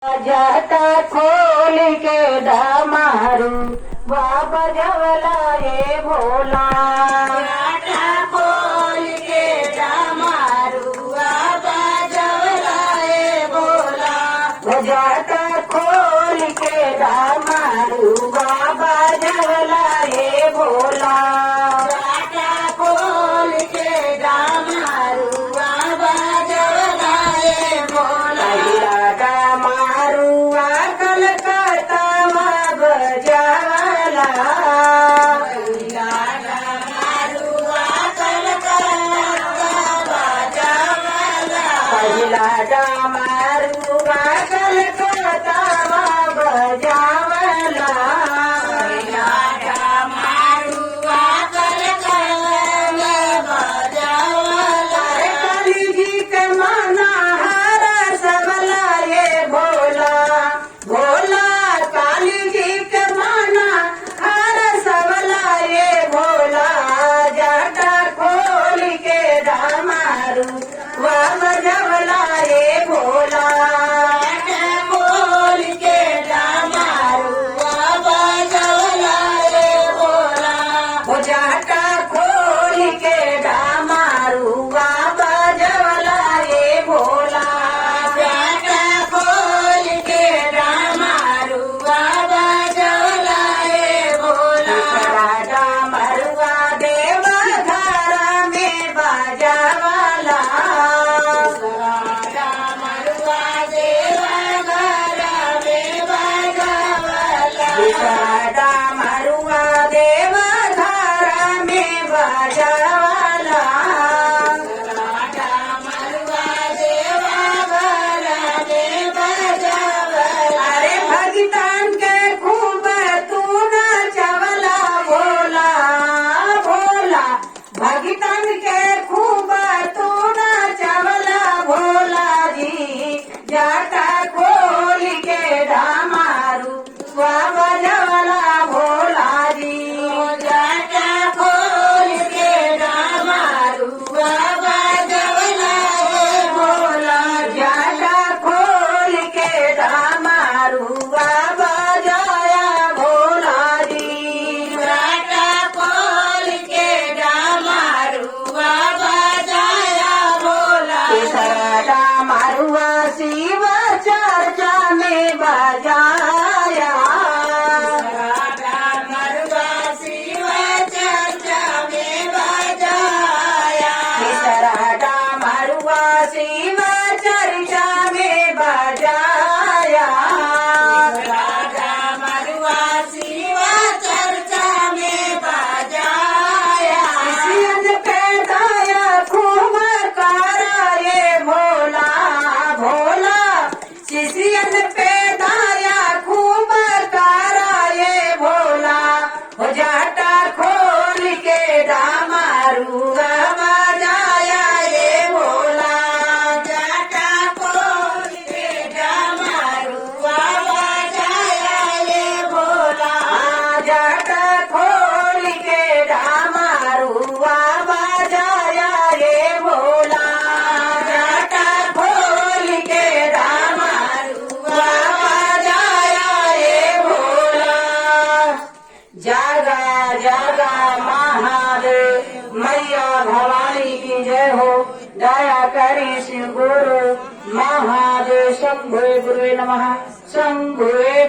जाता खोल के डमारू बाबा जवला ये भोला। जाता खोल के डमारू बाबा जवला ये भोला। जाता खोल के डमारू बाबा जवला ये भोला। जाता खोल के डमारू बाबा जवला ये भोला। डमरुआ कलकत्ता बजावला। डमरुआ कलकत्ता बजावला। काली जी के माना हर सबला ये भोला भोला। काली जी के माना हर सबला ये भोला। जाटा खोल के डमरू बजावला ये भोला। खोल के डमरू बजावला ये भोला। हो जाटा खोल के डमरू बजावला ये भोला। जाटा खोल के डमरू बजावला ये भोला। डमरुआ देव घर में बजावला। डमरुआ देव घर में बजावला। डमरुआ देव घर में बजावला। अरे भगतन के खूब तू नचवला भोला भोला। भगतन के खूब तू नचवला भोला जी। जाटा खोल के डमरू बजावला भोला जी। जाटा खोल के डमरू बजावला ये भोला। जाटा खोल के डमरू बजाया भोला जी। जाटा खोल के डमरू बजाया भोला। डमरुआ शिव चर्चा में बजाया। डमरुआ शिव चर्चा में बजाया। डमरुआ शिव चर्चा में बजाया। डमरुआ शिव चर्चा में बजाया। शिव पे दया खूब करा ये भोला भोला। शिष्यन पे दया खूब करा ये भोला। हो जाटा खोल के डमरू बजाया ये भोला। जाटा खोल के डमरू बजाया ये भोला। जाटा खोल के डमरू बजाया ये भोला। जाटा खोल के डमरू बजाया ये भोला। जागा जागा महादेव मैया भवानी की जय हो। दया करी श्री गुरु महादेव। शंभुवे गुरुवे नमः। शंभुवे